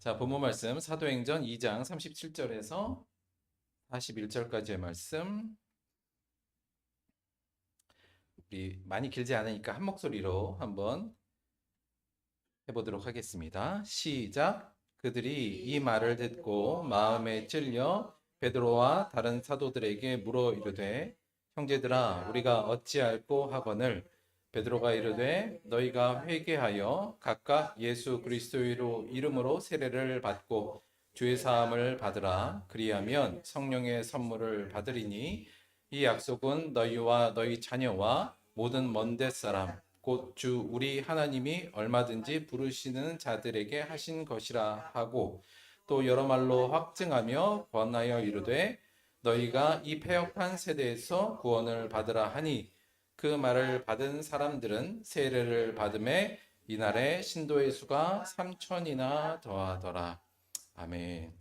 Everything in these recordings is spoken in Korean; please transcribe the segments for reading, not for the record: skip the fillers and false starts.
자, 본문 말씀 사도행전 2장 37절에서 41절까지의 말씀. 우리 많이 길지 않으니까 한 목소리로 한번 해보도록 하겠습니다. 시작. 그들이 이 말을 듣고 마음에 찔려 베드로와 다른 사도들에게 물어 이르되, 형제들아, 우리가 어찌할꼬 하거늘. 베드로가 이르되, 너희가 회개하여 각각 예수 그리스도의 이름으로 세례를 받고 주의 사함을 받으라. 그리하면 성령의 선물을 받으리니 이 약속은 너희와 너희 자녀와 모든 먼데 사람 곧 주 우리 하나님이 얼마든지 부르시는 자들에게 하신 것이라 하고, 또 여러 말로 확증하며 권하여 이르되, 너희가 이 패역한 세대에서 구원을 받으라 하니, 그 말을 받은 사람들은 세례를 받음에 이날에 신도의 수가 3천이나 더하더라. 아멘.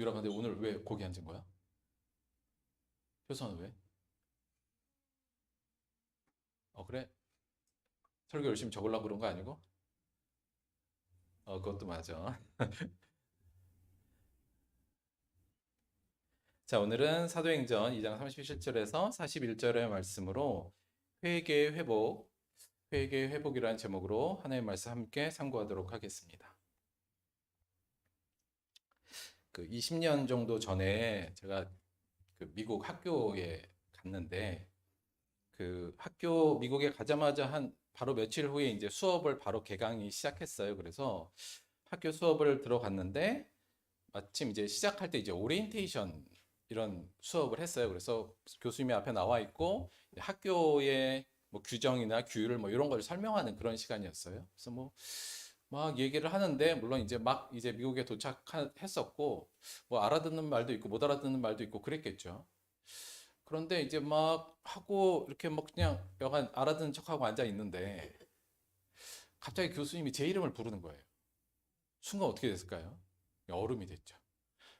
유라, 근데 오늘 왜 거기 앉은 거야? 효선은 왜? 그래? 설교 열심히 적으려고 그런 거 아니고? 그것도 맞아. 자, 오늘은 사도행전 2장 37절에서 41절의 말씀으로 회개의 회복이라는 제목으로 하나님의 말씀 함께 상고하도록 하겠습니다. 20년 정도 전에 제가 미국 학교에 갔는데, 미국에 가자마자 바로 며칠 후에 이제 수업을 바로 개강이 시작했어요. 그래서 학교 수업을 들어갔는데, 마침 이제 시작할 때 이제 오리엔테이션 이런 수업을 했어요. 그래서 교수님이 앞에 나와 있고 학교의 뭐 규정이나 규율 뭐 이런 걸 설명하는 그런 시간이었어요. 그래서 뭐 막 얘기를 하는데, 물론 이제 막 이제 미국에 도착했었고 뭐 알아듣는 말도 있고 못 알아듣는 말도 있고 그랬겠죠. 그런데 이제 막 하고 이렇게 뭐 그냥 약간 알아듣는 척하고 앉아 있는데, 갑자기 교수님이 제 이름을 부르는 거예요. 순간 어떻게 됐을까요? 얼음이 됐죠.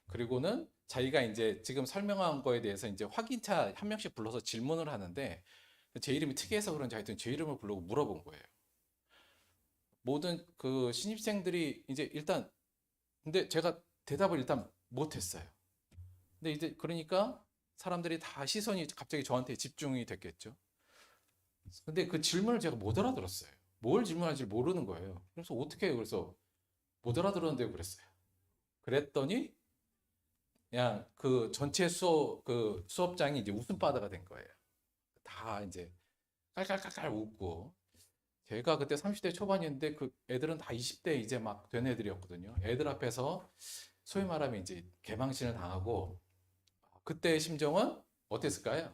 그리고는 자기가 이제 지금 설명한 거에 대해서 이제 확인차 한 명씩 불러서 질문을 하는데, 제 이름이 특이해서 그런지 하여튼 제 이름을 부르고 물어본 거예요. 모든 그 신입생들이 이제 일단, 근데 제가 대답을 일단 못했어요. 근데 이제 그러니까 사람들이 다 시선이 갑자기 저한테 집중이 됐겠죠. 근데 그 질문을 제가 못 알아들었어요. 뭘 질문할지 모르는 거예요. 그래서 어떻게 해요? 그래서 못 알아들었는데 그랬어요. 그랬더니 그냥 그 전체 수업장이 이제 웃음바다가 된 거예요. 다 이제 깔깔깔깔 웃고. 제가 그때 30대 초반이었는데 그 애들은 다 20대 이제 막 된 애들이었거든요. 애들 앞에서 소위 말하면 이제 개망신을 당하고, 그때의 심정은 어땠을까요?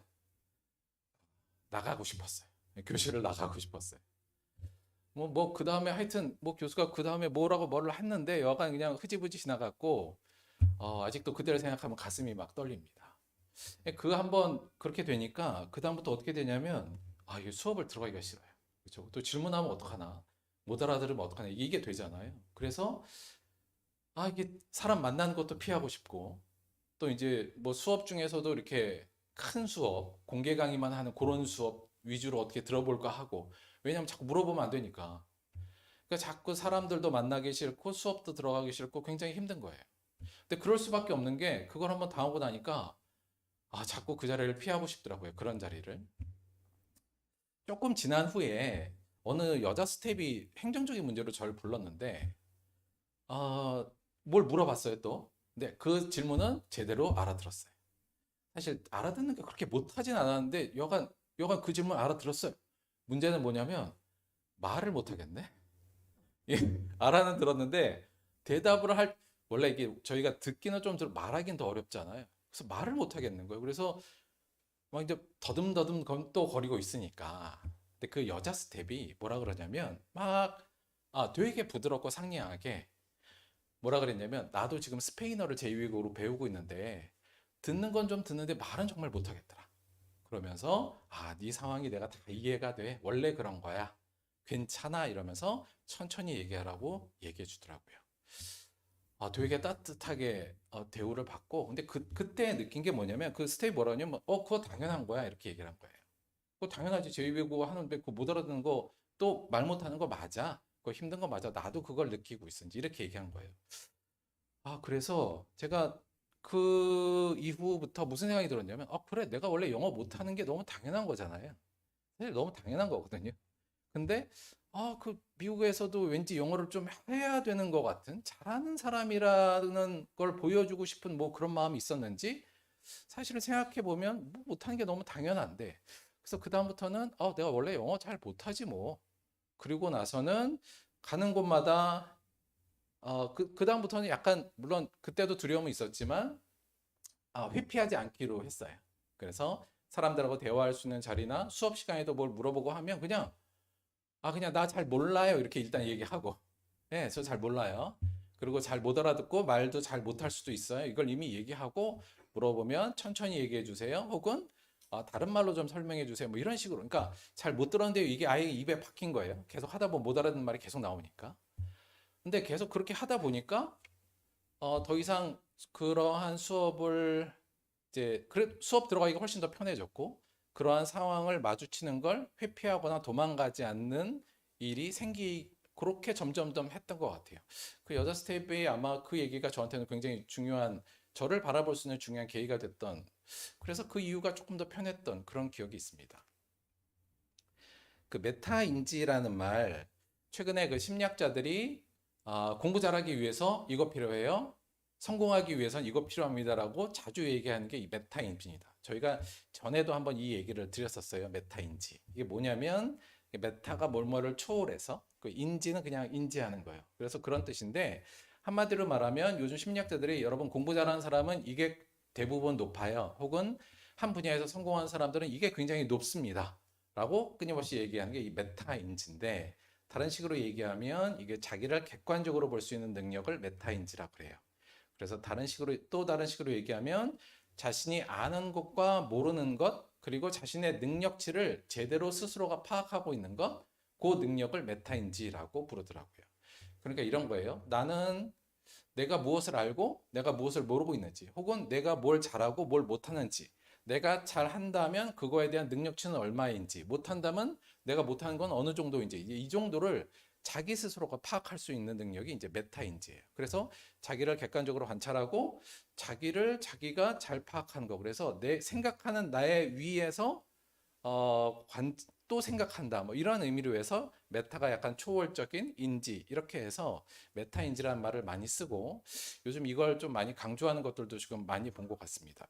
나가고 싶었어요. 교실을 나가고 싶었어요. 그 다음에 하여튼 뭐 교수가 그 다음에 뭐라고 뭐를 했는데 여간 그냥 흐지부지 지나갔고, 아직도 그때를 생각하면 가슴이 막 떨립니다. 그 한번 그렇게 되니까 그다음부터 어떻게 되냐면, 이게 수업을 들어가기가 싫어요. 그렇죠? 또 질문하면 어떡하나? 못 알아들으면 어떡하나? 이게 되잖아요. 그래서 이게 사람 만나는 것도 피하고 싶고, 또 이제 뭐 수업 중에서도 이렇게 큰 수업, 공개 강의만 하는 그런 수업 위주로 어떻게 들어볼까 하고, 왜냐면 자꾸 물어보면 안 되니까. 그러니까 자꾸 사람들도 만나기 싫고 수업도 들어가기 싫고 굉장히 힘든 거예요. 근데 그럴 수밖에 없는 게, 그걸 한번 당하고 나니까 자꾸 그 자리를 피하고 싶더라고요. 그런 자리를. 조금 지난 후에 어느 여자 스텝이 행정적인 문제로 저를 불렀는데, 어, 뭘 물어봤어요, 또. 근데 그 질문은 제대로 알아들었어요. 사실 알아듣는 게 그렇게 못하진 않았는데, 여간 그 질문 알아들었어요. 문제는 뭐냐면, 말을 못하겠네? 예, 알아는 들었는데, 대답을 원래 이게 저희가 듣기는 좀 말하기는 더 어렵잖아요. 그래서 말을 못하겠는 거예요. 그래서 막 이제 더듬더듬 또 거리고 있으니까. 근데 그 여자 스텝이 뭐라 그러냐면, 되게 부드럽고 상냥하게 뭐라 그랬냐면, 나도 지금 스페인어를 제2외국어로 배우고 있는데 듣는 건 좀 듣는데 말은 정말 못하겠더라. 그러면서 네 상황이 내가 다 이해가 돼. 원래 그런 거야. 괜찮아. 이러면서 천천히 얘기하라고 얘기해 주더라고요. 되게 따뜻하게 대우를 받고, 근데 그때 느낀 게 뭐냐면, 그 스텝이 뭐라냐면, 그거 당연한 거야. 이렇게 얘기를 한 거예요. 그거 당연하지. 제2외국어 하는데 그거 못 알아듣는 거 또 말 못하는 거 맞아. 그거 힘든 거 맞아. 나도 그걸 느끼고 있어. 이제 이렇게 얘기한 거예요. 그래서 제가 그 이후부터 무슨 생각이 들었냐면, 그래, 내가 원래 영어 못하는 게 너무 당연한 거잖아요. 사실 너무 당연한 거거든요. 근데, 그 미국에서도 왠지 영어를 좀 해야 되는 것 같은, 잘하는 사람이라는 걸 보여주고 싶은 뭐 그런 마음이 있었는지, 사실은 생각해 보면 뭐 못하는 게 너무 당연한데, 그래서 그다음부터는, 내가 원래 영어 잘 못하지 뭐. 그리고 나서는 가는 곳마다 그다음부터는 약간, 물론 그때도 두려움이 있었지만, 회피하지 않기로 했어요. 그래서 사람들하고 대화할 수 있는 자리나 수업 시간에도 뭘 물어보고 하면 그냥 나 잘 몰라요. 이렇게 일단 얘기하고, 예, 저 잘 몰라요. 그리고 잘 못 알아듣고 말도 잘 못할 수도 있어요. 이걸 이미 얘기하고 물어보면 천천히 얘기해 주세요. 혹은 다른 말로 좀 설명해 주세요. 뭐 이런 식으로. 그러니까 잘 못 들었는데 이게 아예 입에 박힌 거예요. 계속 하다 보면 못 알아듣는 말이 계속 나오니까. 근데 계속 그렇게 하다 보니까 더 이상 그러한 수업을 이제 수업 들어가기가 훨씬 더 편해졌고 그러한 상황을 마주치는 걸 회피하거나 도망가지 않는 일이 그렇게 점점점 했던 것 같아요. 그 여자 스텝이 아마 그 얘기가 저한테는 굉장히 중요한, 저를 바라볼 수 있는 중요한 계기가 됐던, 그래서 그 이유가 조금 더 편했던 그런 기억이 있습니다. 그 메타인지라는 말, 최근에 그 심리학자들이 공부 잘하기 위해서 이거 필요해요. 성공하기 위해선 이거 필요합니다라고 자주 얘기하는 게 이 메타인지입니다. 저희가 전에도 한번 이 얘기를 드렸었어요. 메타인지. 이게 뭐냐면 메타가 뭘뭐를 초월해서 그 인지는 그냥 인지하는 거예요. 그래서 그런 뜻인데 한마디로 말하면 요즘 심리학자들이 여러분 공부 잘하는 사람은 이게 대부분 높아요. 혹은 한 분야에서 성공한 사람들은 이게 굉장히 높습니다. 라고 끊임없이 얘기하는 게 이 메타인지인데 다른 식으로 얘기하면 이게 자기를 객관적으로 볼 수 있는 능력을 메타인지라고 그래요. 그래서 또 다른 식으로 얘기하면 자신이 아는 것과 모르는 것 그리고 자신의 능력치를 제대로 스스로가 파악하고 있는 것, 그 능력을 메타인지라고 부르더라고요. 그러니까 이런 거예요. 나는 내가 무엇을 알고 내가 무엇을 모르고 있는지, 혹은 내가 뭘 잘하고 뭘 못하는지, 내가 잘한다면 그거에 대한 능력치는 얼마인지, 못한다면 내가 못하는 건 어느 정도인지, 이 정도를 자기 스스로가 파악할 수 있는 능력이 이제 메타인지예요. 그래서 자기를 객관적으로 관찰하고 자기가 잘 파악하는 거. 그래서 내 생각하는 나의 위에서 또 생각한다. 뭐 이런 의미로 해서 메타가 약간 초월적인 인지 이렇게 해서 메타인지라는 말을 많이 쓰고 요즘 이걸 좀 많이 강조하는 것들도 지금 많이 본 것 같습니다.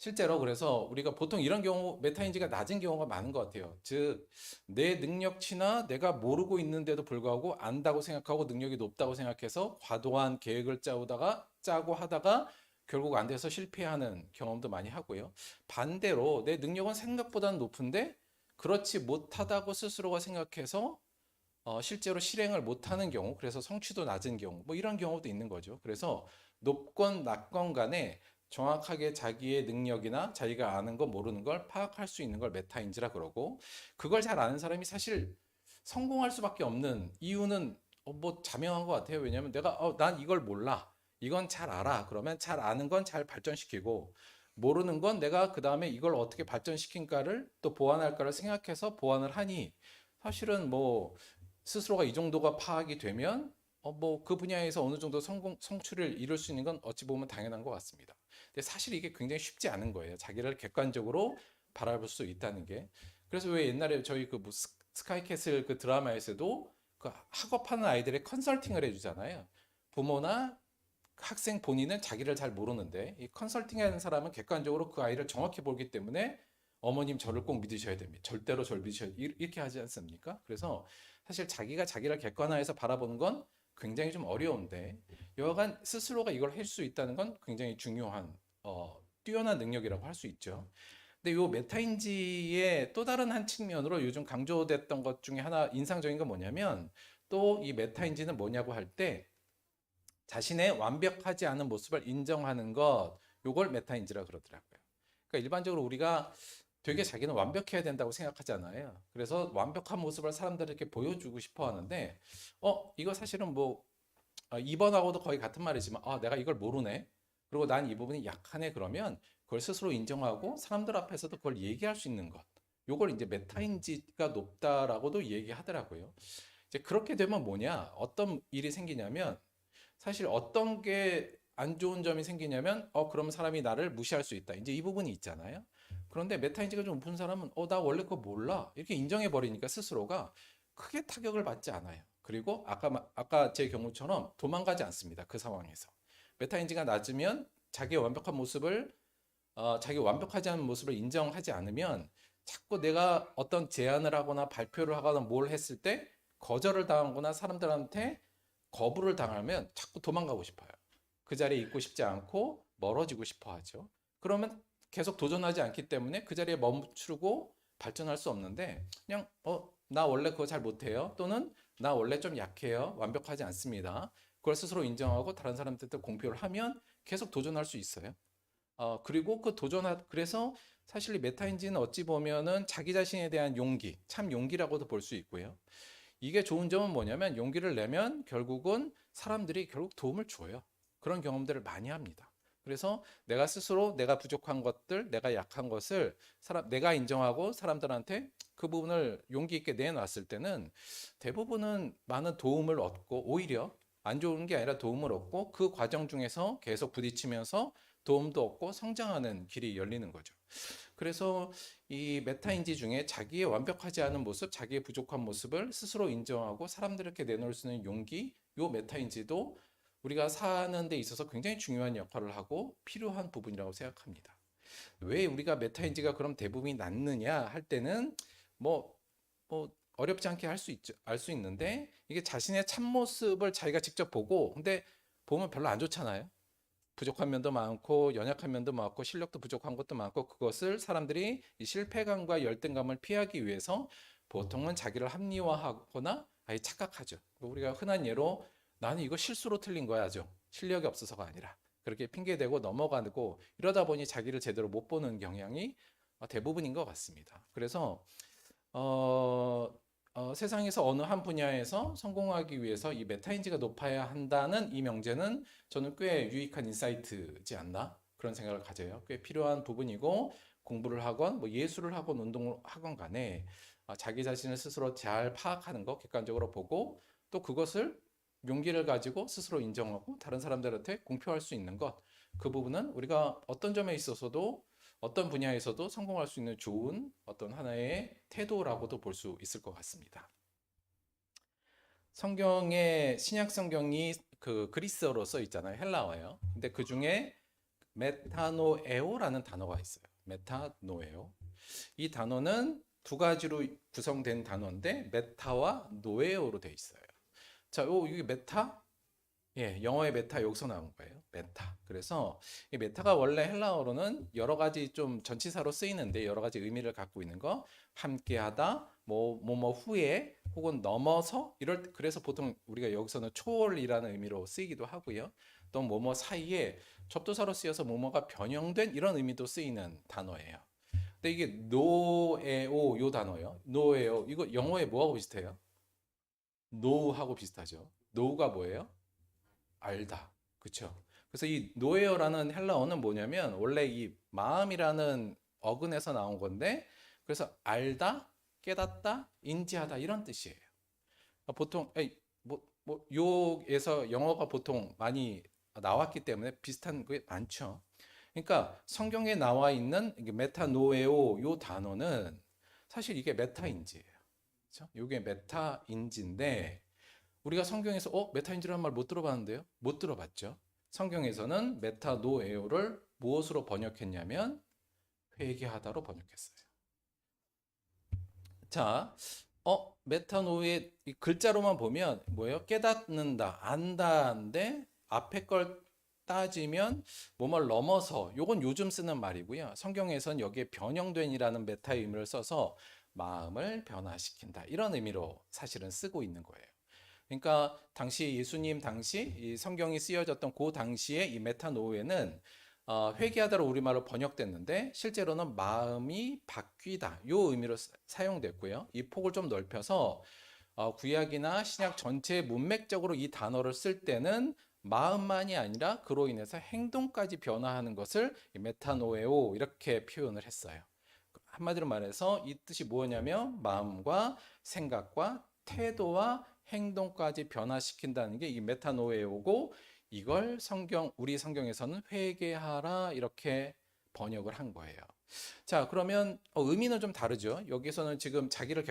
실제로 그래서 우리가 보통 이런 경우 메타인지가 낮은 경우가 많은 것 같아요. 즉, 내 능력치나 내가 모르고 있는데도 불구하고 안다고 생각하고 능력이 높다고 생각해서 과도한 계획을 짜고 하다가 결국 안 돼서 실패하는 경험도 많이 하고요. 반대로 내 능력은 생각보다는 높은데 그렇지 못하다고 스스로가 생각해서 실제로 실행을 못하는 경우, 그래서 성취도 낮은 경우, 뭐 이런 경우도 있는 거죠. 그래서 높건 낮건 간에 정확하게 자기의 능력이나 자기가 아는 거 모르는 걸 파악할 수 있는 걸 메타인지라 그러고, 그걸 잘 아는 사람이 사실 성공할 수밖에 없는 이유는 뭐 자명한 것 같아요. 왜냐하면 난 이걸 몰라. 이건 잘 알아. 그러면 잘 아는 건 잘 발전시키고, 모르는 건 내가 그 다음에 이걸 어떻게 발전시킨가를 또 보완할까를 생각해서 보완을 하니, 사실은 뭐 스스로가 이 정도가 파악이 되면 뭐 그 분야에서 어느 정도 성취를 이룰 수 있는 건 어찌 보면 당연한 것 같습니다. 근데 사실 이게 굉장히 쉽지 않은 거예요. 자기를 객관적으로 바라볼 수 있다는 게. 그래서 왜 옛날에 저희 그뭐 스카이캐슬 그 드라마에서도 그 학업하는 아이들의 컨설팅을 해주잖아요. 부모나 학생 본인은 자기를 잘 모르는데 이 컨설팅하는 사람은 객관적으로 그 아이를 정확히 보기 때문에 어머님 저를 꼭 믿으셔야 됩니다. 절대로 저를 믿으셔야 이렇게 하지 않습니까? 그래서 사실 자기가 자기를 객관화해서 바라보는 건 굉장히 좀 어려운데 여하간 스스로가 이걸 할 수 있다는 건 굉장히 중요한 뛰어난 능력이라고 할 수 있죠. 근데 이 메타인지의 또 다른 한 측면으로 요즘 강조됐던 것 중에 하나 인상적인 건 뭐냐면 또 이 메타인지는 뭐냐고 할 때 자신의 완벽하지 않은 모습을 인정하는 것, 요걸 메타인지라 그러더라고요. 그러니까 일반적으로 우리가 되게 자기는 완벽해야 된다고 생각하잖아요. 그래서 완벽한 모습을 사람들에게 보여주고 싶어 하는데, 이거 사실은 뭐, 2번하고도 거의 같은 말이지만, 내가 이걸 모르네. 그리고 난 이 부분이 약하네. 그러면 그걸 스스로 인정하고 사람들 앞에서도 그걸 얘기할 수 있는 것. 요걸 이제 메타인지가 높다라고도 얘기하더라고요. 이제 그렇게 되면 뭐냐? 어떤 일이 생기냐면 사실 어떤 게 안 좋은 점이 생기냐면 그러면 사람이 나를 무시할 수 있다. 이제 이 부분이 있잖아요. 그런데 메타인지가 좀 높은 사람은 나 원래 그거 몰라. 이렇게 인정해 버리니까 스스로가 크게 타격을 받지 않아요. 그리고 아까 제 경우처럼 도망가지 않습니다. 그 상황에서. 메타인지가 낮으면 자기의 완벽한 모습을 자기 완벽하지 않은 모습을 인정하지 않으면 자꾸 내가 어떤 제안을 하거나 발표를 하거나 뭘 했을 때 거절을 당하거나 사람들한테 거부를 당하면 자꾸 도망가고 싶어요. 그 자리에 있고 싶지 않고 멀어지고 싶어 하죠. 그러면 계속 도전하지 않기 때문에 그 자리에 멈추고 발전할 수 없는데 그냥 나 원래 그거 잘 못해요. 또는 나 원래 좀 약해요. 완벽하지 않습니다. 그걸 스스로 인정하고 다른 사람들한테 공표를 하면 계속 도전할 수 있어요. 그리고 그래서 사실 이 메타인지는 어찌 보면은 자기 자신에 대한 용기, 참 용기라고도 볼 수 있고요. 이게 좋은 점은 뭐냐면 용기를 내면 결국은 사람들이 결국 도움을 줘요. 그런 경험들을 많이 합니다. 그래서 내가 스스로 내가 부족한 것들, 내가 약한 것을 내가 인정하고 사람들한테 그 부분을 용기 있게 내놨을 때는 대부분은 많은 도움을 얻고 오히려 안 좋은 게 아니라 도움을 얻고 그 과정 중에서 계속 부딪히면서 도움도 얻고 성장하는 길이 열리는 거죠. 그래서 이 메타인지 중에 자기의 완벽하지 않은 모습, 자기의 부족한 모습을 스스로 인정하고 사람들에게 내놓을 수 있는 용기, 요 메타인지도 우리가 사는 데 있어서 굉장히 중요한 역할을 하고 필요한 부분이라고 생각합니다. 왜 우리가 메타인지가 그럼 대부분이 낮느냐 할 때는 뭐, 어렵지 않게 알 수 있는데 이게 자신의 참모습을 자기가 직접 보고 근데 보면 별로 안 좋잖아요. 부족한 면도 많고 연약한 면도 많고 실력도 부족한 것도 많고 그것을 사람들이 이 실패감과 열등감을 피하기 위해서 보통은 자기를 합리화하거나 아예 착각하죠. 우리가 흔한 예로 나는 이거 실수로 틀린 거야죠. 실력이 없어서가 아니라 그렇게 핑계대고 넘어가고 이러다 보니 자기를 제대로 못 보는 경향이 대부분인 것 같습니다. 그래서 세상에서 어느 한 분야에서 성공하기 위해서 이 메타인지가 높아야 한다는 이 명제는 저는 꽤 유익한 인사이트지 않나 그런 생각을 가져요. 꽤 필요한 부분이고 공부를 하건 뭐 예술을 하건 운동을 하건 간에 자기 자신을 스스로 잘 파악하는 거 객관적으로 보고 또 그것을 용기를 가지고 스스로 인정하고 다른 사람들한테 공표할 수 있는 것 그 부분은 우리가 어떤 점에 있어서도 어떤 분야에서도 성공할 수 있는 좋은 어떤 하나의 태도라고도 볼 수 있을 것 같습니다. 신약 성경이 그 그리스어로 써 있잖아요. 헬라어예요. 근데 그 중에 메타노에오라는 단어가 있어요. 메타노에오. 이 단어는 두 가지로 구성된 단어인데 메타와 노에오로 되어 있어요. 자, 이게 메타? 예, 영어의 메타 여기서 나온 거예요. 메타. 그래서 이 메타가 원래 헬라어로는 여러 가지 좀 전치사로 쓰이는데 여러 가지 의미를 갖고 있는 거 함께하다, 뭐 후에 혹은 넘어서 그래서 보통 우리가 여기서는 초월이라는 의미로 쓰이기도 하고요. 또 뭐뭐 사이에 접두사로 쓰여서 뭐뭐가 변형된 이런 의미도 쓰이는 단어예요. 근데 이게 노에오 요 단어요. 노에오 이거 영어에 뭐하고 비슷해요? 노하고 비슷하죠. 노가 뭐예요? 알다. 그쵸? 그래서 이 노에어라는 헬라어는 뭐냐면 원래 이 마음이라는 어근에서 나온 건데 그래서 알다, 깨닫다, 인지하다 이런 뜻이에요. 보통 요에서 영어가 보통 많이 나왔기 때문에 비슷한 게 많죠. 그러니까 성경에 나와 있는 메타노에오 요 단어는 사실 이게 메타인지예요. 그렇죠? 이게 메타인지인데 우리가 성경에서 메타인지라는 말 못 들어봤는데요? 못 들어봤죠. 성경에서는 메타노에오를 무엇으로 번역했냐면 회개하다로 번역했어요. 자, 메타노의 글자로만 보면 뭐예요? 깨닫는다, 안다인데 앞에 걸 따지면 뭐뭘 넘어서 요건 요즘 쓰는 말이고요. 성경에선 여기에 변형된이라는 메타의 의미를 써서 마음을 변화시킨다 이런 의미로 사실은 쓰고 있는 거예요. 그러니까 당시 예수님 당시 이 성경이 쓰여졌던 그 당시에 이 메타노에는 회개하다로 우리말로 번역됐는데 실제로는 마음이 바뀌다 요 의미로 사용됐고요. 이 폭을 좀 넓혀서 구약이나 신약 전체 문맥적으로 이 단어를 쓸 때는 마음만이 아니라 그로 인해서 행동까지 변화하는 것을 메타노에오 이렇게 표현을 했어요. 한마디로 말해서 이 뜻이 뭐냐면 마음과 생각과 태도와 행동까지 변화시킨다는 게 이 메타노에오고, 이걸 우리 성경에서는 회개하라 이렇게 번역을 한 거예요. 자, 그러면 의미는 좀 다르죠. 여기서는 지금 자기를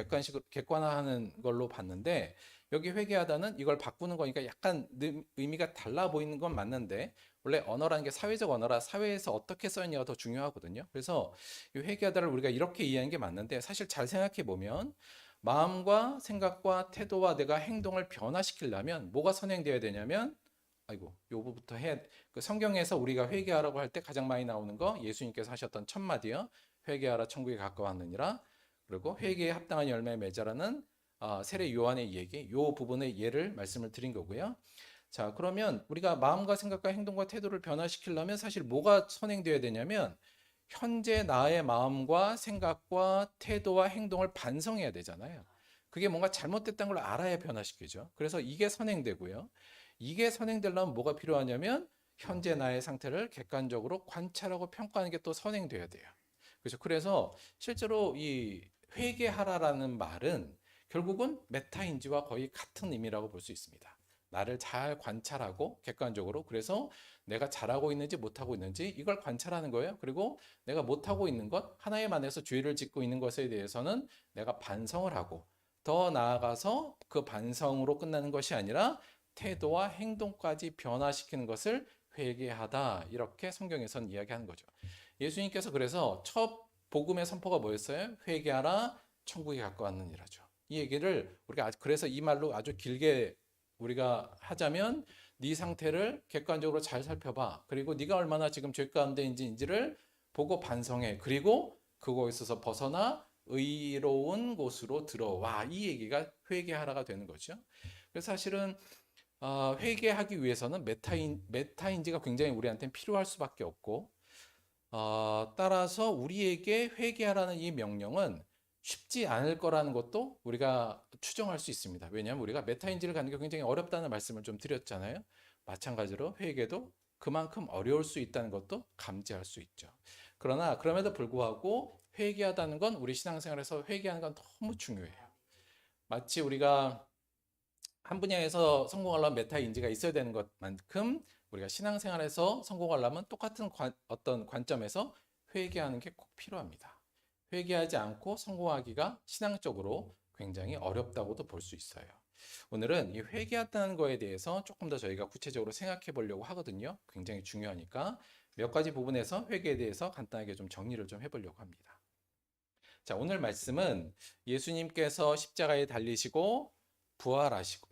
객관화하는 걸로 봤는데, 여기 회개하다는 이걸 바꾸는 거니까 약간 의미가 달라 보이는 건 맞는데, 원래 언어라는 게 사회적 언어라 사회에서 어떻게 써있냐가 더 중요하거든요. 그래서 이 회개하다를 우리가 이렇게 이해하는 게 맞는데, 사실 잘 생각해 보면 마음과 생각과 태도와 내가 행동을 변화시키려면 뭐가 선행되어야 되냐면, 아이고, 요거부터 그 성경에서 우리가 회개하라고 할 때 가장 많이 나오는 거 예수님께서 하셨던 첫 마디요. 회개하라 천국에 가까웠느니라. 그리고 회개에 합당한 열매 맺으라는 세례 요한의 얘기, 요 부분의 예를 말씀을 드린 거고요. 자, 그러면 우리가 마음과 생각과 행동과 태도를 변화시키려면 사실 뭐가 선행되어야 되냐면, 현재 나의 마음과 생각과 태도와 행동을 반성해야 되잖아요. 그게 뭔가 잘못됐다는 걸 알아야 변화시키죠. 그래서 이게 선행되고요. 이게 선행되려면 뭐가 필요하냐면 현재 나의 상태를 객관적으로 관찰하고 평가하는 게 또 선행돼야 돼요. 그렇죠. 그래서 실제로 이 회개하라라는 말은 결국은 메타인지와 거의 같은 의미라고 볼 수 있습니다. 나를 잘 관찰하고 객관적으로, 그래서 내가 잘하고 있는지 못하고 있는지 이걸 관찰하는 거예요. 그리고 내가 못하고 있는 것, 하나에 만해서 죄를 짓고 있는 것에 대해서는 내가 반성을 하고, 더 나아가서 그 반성으로 끝나는 것이 아니라 태도와 행동까지 변화시키는 것을 회개하다, 이렇게 성경에서는 이야기하는 거죠. 예수님께서 그래서 첫 복음의 선포가 뭐였어요? 회개하라 천국에 가까웠느니라죠. 이 얘기를 우리가 그래서 이 말로 아주 길게 우리가 하자면, 네 상태를 객관적으로 잘 살펴봐. 그리고 네가 얼마나 지금 죄 가운데 인지를 보고 반성해. 그리고 그거에 있어서 벗어나 의로운 곳으로 들어와. 이 얘기가 회개하라가 되는 거죠. 그래서 사실은 회개하기 위해서는 메타인지가 굉장히 우리한테는 필요할 수밖에 없고, 따라서 우리에게 회개하라는 이 명령은 쉽지 않을 거라는 것도 우리가 추정할 수 있습니다. 왜냐하면 우리가 메타인지를 갖는 게 굉장히 어렵다는 말씀을 좀 드렸잖아요. 마찬가지로 회개도 그만큼 어려울 수 있다는 것도 감지할 수 있죠. 그러나 그럼에도 불구하고 회개하다는 건, 우리 신앙생활에서 회개하는 건 너무 중요해요. 마치 우리가 한 분야에서 성공하려면 메타인지가 있어야 되는 것만큼, 우리가 신앙생활에서 성공하려면 똑같은 어떤 관점에서 회개하는 게 꼭 필요합니다. 회개하지 않고 성공하기가 신앙적으로 굉장히 어렵다고도 볼 수 있어요. 오늘은 이 회개한다는 거에 대해서 조금 더 저희가 구체적으로 생각해 보려고 하거든요. 굉장히 중요하니까 몇 가지 부분에서 회개에 대해서 간단하게 좀 정리를 좀 해보려고 합니다. 자, 오늘 말씀은 예수님께서 십자가에 달리시고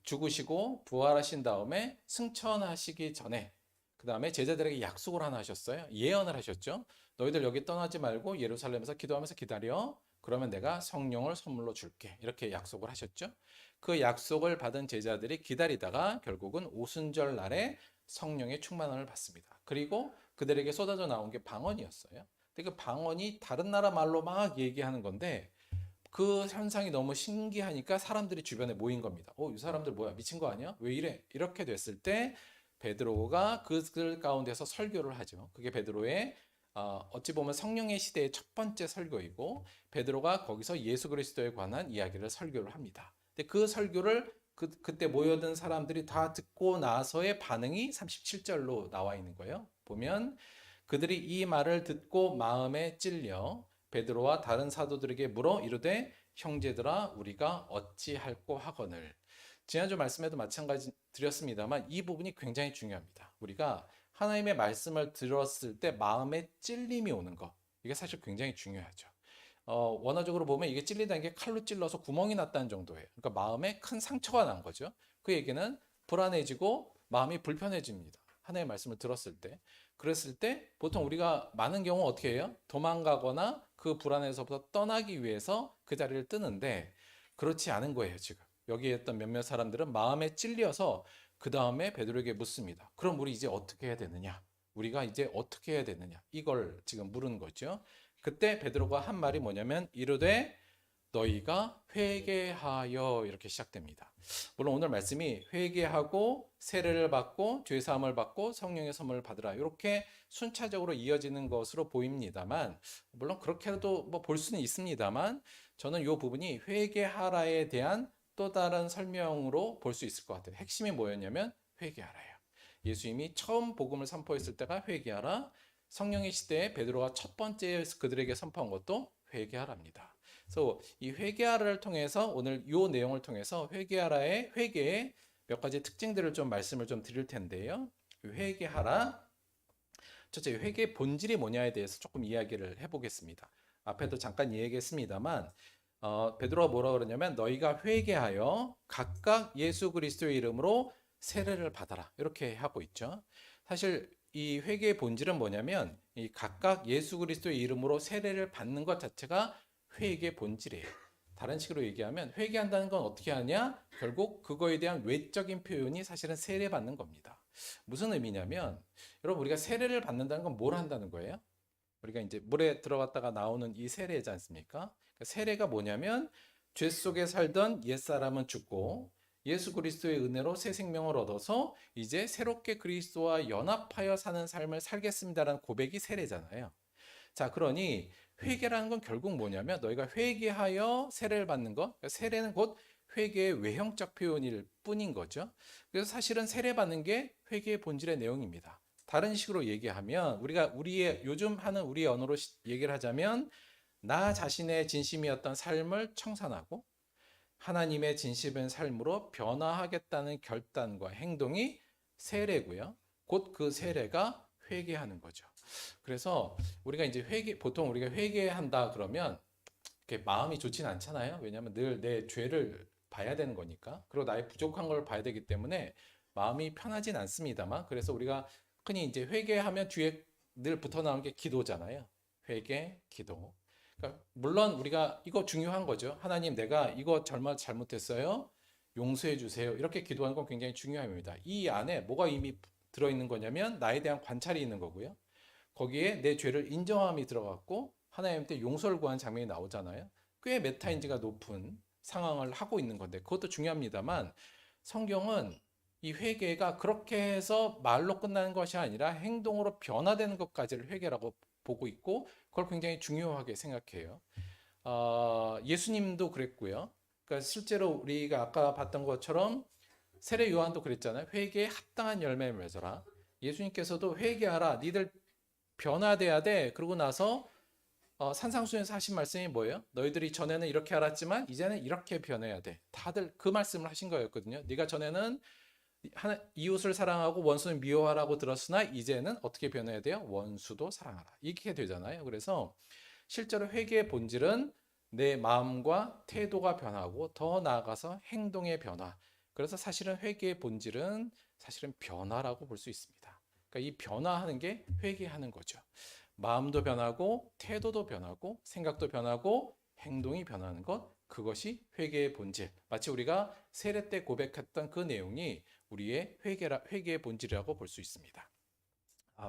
죽으시고 부활하신 다음에 승천하시기 전에, 그 다음에 제자들에게 약속을 하나 하셨어요. 예언을 하셨죠. 너희들 여기 떠나지 말고 예루살렘에서 기도하면서 기다려. 그러면 내가 성령을 선물로 줄게. 이렇게 약속을 하셨죠. 그 약속을 받은 제자들이 기다리다가 결국은 오순절 날에 성령의 충만함을 받습니다. 그리고 그들에게 쏟아져 나온 게 방언이었어요. 근데 그 방언이 다른 나라 말로 막 얘기하는 건데, 그 현상이 너무 신기하니까 사람들이 주변에 모인 겁니다. 이 사람들 뭐야? 미친 거 아니야? 왜 이래? 이렇게 됐을 때 베드로가 그들 가운데서 설교를 하죠. 그게 베드로의 어찌 보면 성령의 시대의 첫 번째 설교이고, 베드로가 거기서 예수 그리스도에 관한 이야기를 설교를 합니다. 근데 그 설교를 그때 모여든 사람들이 다 듣고 나서의 반응이 37절로 나와 있는 거예요. 보면 그들이 이 말을 듣고 마음에 찔려 베드로와 다른 사도들에게 물어 이르되 형제들아 우리가 어찌할꼬 하거늘. 지난주 말씀에도 마찬가지 드렸습니다만 이 부분이 굉장히 중요합니다. 우리가 하나님의 말씀을 들었을 때 마음에 찔림이 오는 것, 이게 사실 굉장히 중요하죠. 원어적으로 보면 이게 찔리다는 게 칼로 찔러서 구멍이 났다는 정도예요. 그러니까 마음에 큰 상처가 난 거죠. 그 얘기는 불안해지고 마음이 불편해집니다. 하나님의 말씀을 들었을 때. 그랬을 때 보통 우리가 많은 경우 어떻게 해요? 도망가거나 그 불안에서부터 떠나기 위해서 그 자리를 뜨는데, 그렇지 않은 거예요. 지금 여기에 있던 몇몇 사람들은 마음에 찔려서 그 다음에 베드로에게 묻습니다. 그럼 우리 이제 어떻게 해야 되느냐? 우리가 이제 어떻게 해야 되느냐? 이걸 지금 물은 거죠. 그때 베드로가 한 말이 뭐냐면 이르되 너희가 회개하여 이렇게 시작됩니다. 물론 오늘 말씀이 회개하고 세례를 받고 죄 사함을 받고 성령의 선물을 받으라 이렇게 순차적으로 이어지는 것으로 보입니다만, 물론 그렇게도 뭐 볼 수는 있습니다만, 저는 이 부분이 회개하라에 대한 또 다른 설명으로 볼 수 있을 것 같아요. 핵심이 뭐였냐면 회개하라예요. 예수님이 처음 복음을 선포했을 때가 회개하라, 성령의 시대에 베드로가 첫 번째 그들에게 선포한 것도 회개하랍니다. 그래서 이 회개하라를 통해서 오늘 이 내용을 통해서 회개하라의 회개의 몇 가지 특징들을 좀 말씀을 좀 드릴 텐데요. 회개하라, 첫째 회개의 본질이 뭐냐에 대해서 조금 이야기를 해보겠습니다. 앞에도 잠깐 이야기했습니다만 베드로가 뭐라 그러냐면 너희가 회개하여 각각 예수 그리스도의 이름으로 세례를 받아라 이렇게 하고 있죠. 사실 이 회개의 본질은 뭐냐면 이 각각 예수 그리스도의 이름으로 세례를 받는 것 자체가 회개의 본질이에요. 다른 식으로 얘기하면 회개한다는 건 어떻게 하냐? 결국 그거에 대한 외적인 표현이 사실은 세례 받는 겁니다. 무슨 의미냐면 여러분 우리가 세례를 받는다는 건 뭘 한다는 거예요? 우리가 이제 물에 들어갔다가 나오는 이 세례지 않습니까? 세례가 뭐냐면 죄 속에 살던 옛사람은 죽고 예수 그리스도의 은혜로 새 생명을 얻어서 이제 새롭게 그리스도와 연합하여 사는 삶을 살겠습니다라는 고백이 세례잖아요. 자, 그러니 회개라는 건 결국 뭐냐면 너희가 회개하여 세례를 받는 것. 그러니까 세례는 곧 회개의 외형적 표현일 뿐인 거죠. 그래서 사실은 세례 받는 게 회개의 본질의 내용입니다. 다른 식으로 얘기하면 우리가 우리의 요즘 하는 우리의 언어로 얘기를 하자면 나 자신의 진심이었던 삶을 청산하고 하나님의 진심인 삶으로 변화하겠다는 결단과 행동이 세례고요. 곧 그 세례가 회개하는 거죠. 그래서 우리가 이제 보통 우리가 회개한다 그러면 이렇게 마음이 좋진 않잖아요. 왜냐하면 늘 내 죄를 봐야 되는 거니까. 그리고 나의 부족한 걸 봐야 되기 때문에 마음이 편하진 않습니다만, 그래서 우리가 흔히 이제 회개하면 뒤에 늘 붙어 나오는 게 기도잖아요. 회개, 기도. 그러니까 물론 우리가 이거 중요한 거죠. 하나님, 내가 이거 잘못했어요. 용서해 주세요. 이렇게 기도하는 건 굉장히 중요합니다. 이 안에 뭐가 이미 들어있는 거냐면 나에 대한 관찰이 있는 거고요. 거기에 내 죄를 인정함이 들어갔고 하나님한테 용서를 구하는 장면이 나오잖아요. 꽤 메타인지가 높은 상황을 하고 있는 건데 그것도 중요합니다만, 성경은 이 회개가 그렇게 해서 말로 끝나는 것이 아니라 행동으로 변화되는 것까지를 회개라고 보고 있고 그걸 굉장히 중요하게 생각해요. 예수님도 그랬고요. 그러니까 실제로 우리가 아까 봤던 것처럼 세례 요한도 그랬잖아요. 회개에 합당한 열매를 맺어라. 예수님께서도 회개하라. 니들 변화돼야 돼. 그러고 나서 산상수에서 하신 말씀이 뭐예요? 너희들이 전에는 이렇게 알았지만 이제는 이렇게 변해야 돼. 다들 그 말씀을 하신 거였거든요. 네가 전에는 이웃을 사랑하고 원수는 미워하라고 들었으나 이제는 어떻게 변해야 돼요? 원수도 사랑하라. 이렇게 되잖아요. 그래서 실제로 회개의 본질은 내 마음과 태도가 변하고 더 나아가서 행동의 변화. 그래서 사실은 회개의 본질은 사실은 변화라고 볼 수 있습니다. 그러니까 이 변화하는 게 회개하는 거죠. 마음도 변하고 태도도 변하고 생각도 변하고 행동이 변하는 것, 그것이 회개의 본질. 마치 우리가 세례 때 고백했던 그 내용이 우리의 회개의 본질이라고 볼 수 있습니다.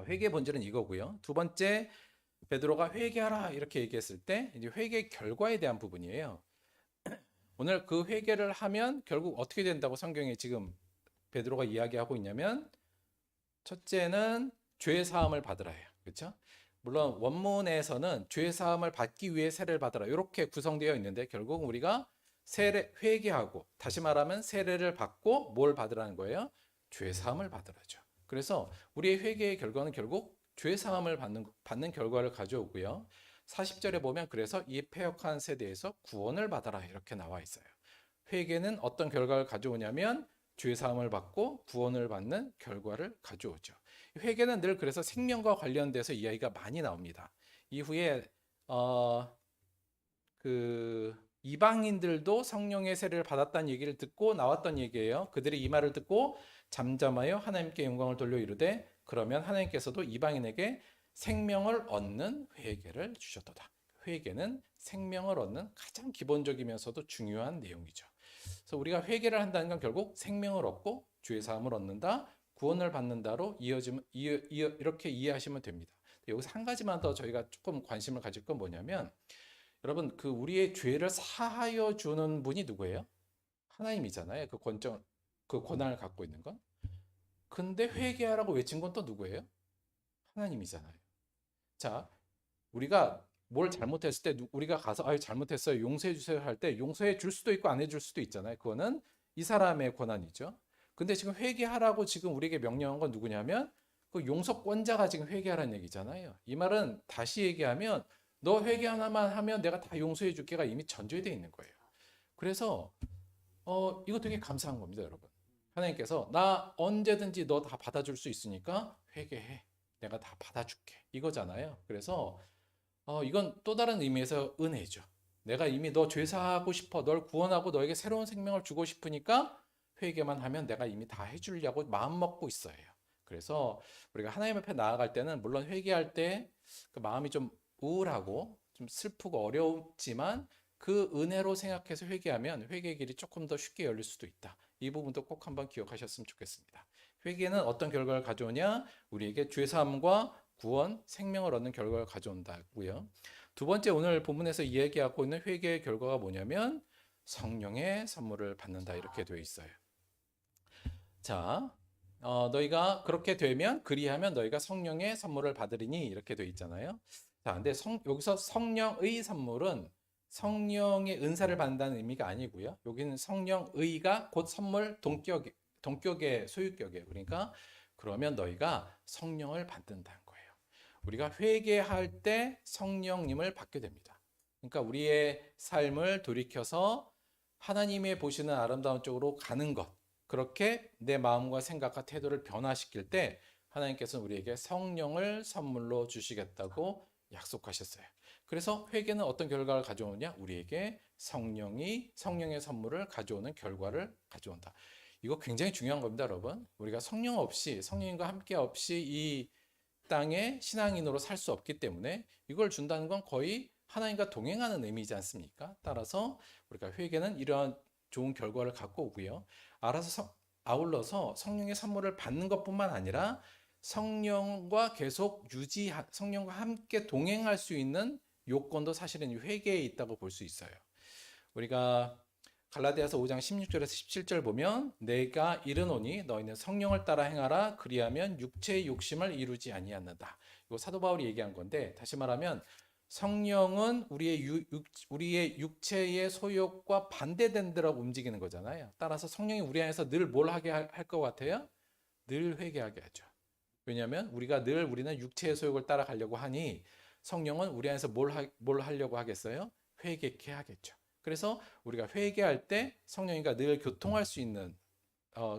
회개의 본질은 이거고요. 두 번째, 베드로가 회개하라 이렇게 얘기했을 때 이제 회개 결과에 대한 부분이에요. 오늘 그 회개를 하면 결국 어떻게 된다고 성경에 지금 베드로가 이야기하고 있냐면, 첫째는 죄 사함을 받으라 해요. 그렇죠? 물론 원문에서는 죄 사함을 받기 위해 세례를 받으라 이렇게 구성되어 있는데 결국 우리가 회개하고, 다시 말하면 세례를 받고 뭘 받으라는 거예요? 죄 사함을 받으라죠. 그래서 우리의 회개의 결과는 결국 죄 사함을 받는 결과를 가져오고요. 40절에 보면 그래서 이 패역한 세대에서 구원을 받아라 이렇게 나와 있어요. 회개는 어떤 결과를 가져오냐면 죄 사함을 받고 구원을 받는 결과를 가져오죠. 회개는 늘 그래서 생명과 관련돼서 이야기가 많이 나옵니다. 이후에 그 이방인들도 성령의 세례를 받았다는 얘기를 듣고 나왔던 얘기예요. 그들이 이 말을 듣고 잠잠하여 하나님께 영광을 돌려 이르되 그러면 하나님께서도 이방인에게 생명을 얻는 회개를 주셨도다. 회개는 생명을 얻는 가장 기본적이면서도 중요한 내용이죠. 그래서 우리가 회개를 한다는 건 결국 생명을 얻고 죄 사함을 얻는다, 구원을 받는다로 이렇게 이해하시면 됩니다. 여기서 한 가지만 더 저희가 조금 관심을 가질 건 뭐냐면 여러분, 그 우리의 죄를 사하여 주는 분이 누구예요? 하나님이잖아요. 그 권한을 갖고 있는 건. 근데 회개하라고 외친 건 또 누구예요? 하나님이잖아요. 자, 우리가 뭘 잘못했을 때 우리가 가서 아유 잘못했어요. 용서해 주세요 할 때 용서해 줄 수도 있고 안 해줄 수도 있잖아요. 그거는 이 사람의 권한이죠. 근데 지금 회개하라고 지금 우리에게 명령한 건 누구냐면 그 용서권자가 지금 회개하라는 얘기잖아요. 이 말은 다시 얘기하면 너 회개 하나만 하면 내가 다 용서해 줄게가 이미 전제되어 있는 거예요. 그래서 이거 되게 감사한 겁니다, 여러분. 하나님께서 나 언제든지 너 다 받아줄 수 있으니까 회개해. 내가 다 받아줄게. 이거잖아요. 그래서 이건 또 다른 의미에서 은혜죠. 내가 이미 너 죄사하고 싶어. 널 구원하고 너에게 새로운 생명을 주고 싶으니까 회개만 하면 내가 이미 다 해주려고 마음 먹고 있어요. 그래서 우리가 하나님 앞에 나아갈 때는 물론 회개할 때 그 마음이 좀 우울하고 좀 슬프고 어렵지만 그 은혜로 생각해서 회개하면 회개의 길이 조금 더 쉽게 열릴 수도 있다. 이 부분도 꼭 한번 기억하셨으면 좋겠습니다. 회개는 어떤 결과를 가져오냐? 우리에게 죄사함과 구원, 생명을 얻는 결과를 가져온다고요. 두 번째 오늘 본문에서 이야기하고 있는 회개의 결과가 뭐냐면 성령의 선물을 받는다 이렇게 되어 있어요. 자, 너희가 그렇게 되면 그리하면 너희가 성령의 선물을 받으리니 이렇게 되어 있잖아요. 자, 근데 여기서 성령의 선물은 성령의 은사를 받는다는 의미가 아니고요. 여기는 성령의가 곧 선물 동격의 소유격이에요. 그러니까 그러면 너희가 성령을 받는다는 거예요. 우리가 회개할 때 성령님을 받게 됩니다. 그러니까 우리의 삶을 돌이켜서 하나님의 보시는 아름다운 쪽으로 가는 것, 그렇게 내 마음과 생각과 태도를 변화시킬 때 하나님께서는 우리에게 성령을 선물로 주시겠다고 약속하셨어요. 그래서 회개는 어떤 결과를 가져오냐? 우리에게 성령의 선물을 가져오는 결과를 가져온다. 이거 굉장히 중요한 겁니다, 여러분. 우리가 성령 없이, 성령님과 함께 없이 이 땅에 신앙인으로 살 수 없기 때문에 이걸 준다는 건 거의 하나님과 동행하는 의미이지 않습니까? 따라서 우리가 회개는 이러한 좋은 결과를 갖고 오고요. 아울러서 성령의 선물을 받는 것뿐만 아니라 성령과 성령과 함께 동행할 수 있는 요건도 사실은 회개에 있다고 볼 수 있어요. 우리가 갈라디아서 5장 16절에서 17절 보면 내가 이르노니 너희는 성령을 따라 행하라 그리하면 육체의 욕심을 이루지 아니하는다. 이거 사도 바울이 얘기한 건데 다시 말하면 성령은 우리의 육체의 소욕과 반대된 대로 움직이는 거잖아요. 따라서 성령이 우리 안에서 늘 뭘 하게 할 것 같아요? 늘 회개하게 하죠. 왜냐하면 우리는 육체의 소욕을 따라가려고 하니 성령은 우리 안에서 뭘 하려고 하겠어요? 회개케 하겠죠. 그래서 우리가 회개할 때 성령이가 늘 교통할 수 있는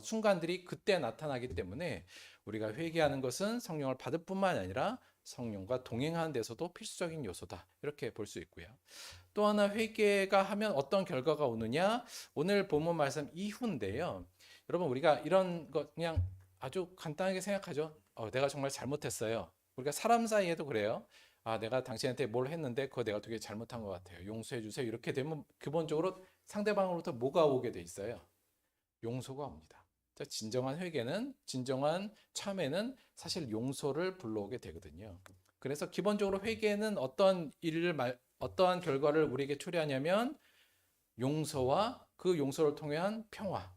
순간들이 그때 나타나기 때문에 우리가 회개하는 것은 성령을 받을 뿐만 아니라 성령과 동행하는 데서도 필수적인 요소다. 이렇게 볼 수 있고요. 또 하나 회개가 하면 어떤 결과가 오느냐? 오늘 본문 말씀 이후인데요. 여러분 우리가 이런 것 그냥 아주 간단하게 생각하죠. 내가 정말 잘못했어요. 우리가 사람 사이에도 그래요. 내가 당신한테 뭘 했는데 그거 내가 되게 잘못한 것 같아요. 용서해 주세요. 이렇게 되면 기본적으로 상대방으로부터 뭐가 오게 돼 있어요? 용서가 옵니다. 진정한 참회는 사실 용서를 불러오게 되거든요. 그래서 기본적으로 회개는 어떠한 결과를 우리에게 초래하냐면 용서와 그 용서를 통한 평화,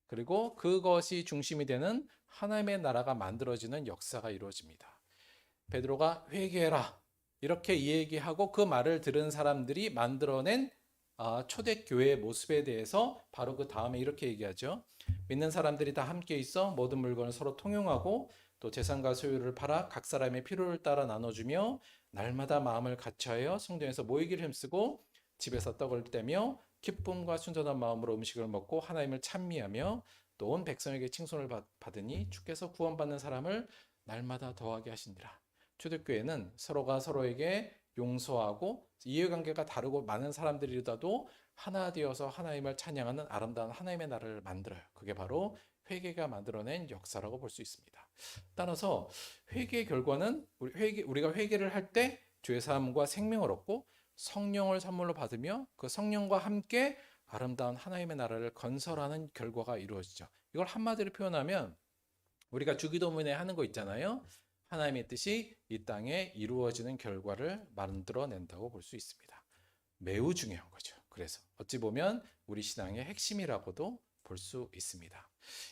그리고 그것이 중심이 되는 하나님의 나라가 만들어지는 역사가 이루어집니다. 베드로가 회개해라 이렇게 얘기하고 그 말을 들은 사람들이 만들어낸 초대교회의 모습에 대해서 바로 그 다음에 이렇게 얘기하죠. 믿는 사람들이 다 함께 있어 모든 물건을 서로 통용하고 또 재산과 소유를 팔아 각 사람의 필요를 따라 나눠주며 날마다 마음을 같이하여 성전에서 모이기를 힘쓰고 집에서 떡을 떼며 기쁨과 순전한 마음으로 음식을 먹고 하나님을 찬미하며 또 온 백성에게 칭송을 받으니 주께서 구원받는 사람을 날마다 더하게 하시니라. 초대교회는 서로가 서로에게 용서하고 이해관계가 다르고 많은 사람들이라도 하나 되어서 하나님을 찬양하는 아름다운 하나님의 나라를 만들어요. 그게 바로 회개가 만들어낸 역사라고 볼 수 있습니다. 따라서 회개의 결과는 우리가 회개를 할 때 죄사함과 생명을 얻고 성령을 선물로 받으며 그 성령과 함께 아름다운 하나님의 나라를 건설하는 결과가 이루어지죠. 이걸 한마디로 표현하면 우리가 주기도문에 하는 거 있잖아요. 하나님의 뜻이 이 땅에 이루어지는 결과를 만들어낸다고 볼 수 있습니다. 매우 중요한 거죠. 그래서 어찌 보면 우리 신앙의 핵심이라고도 볼 수 있습니다.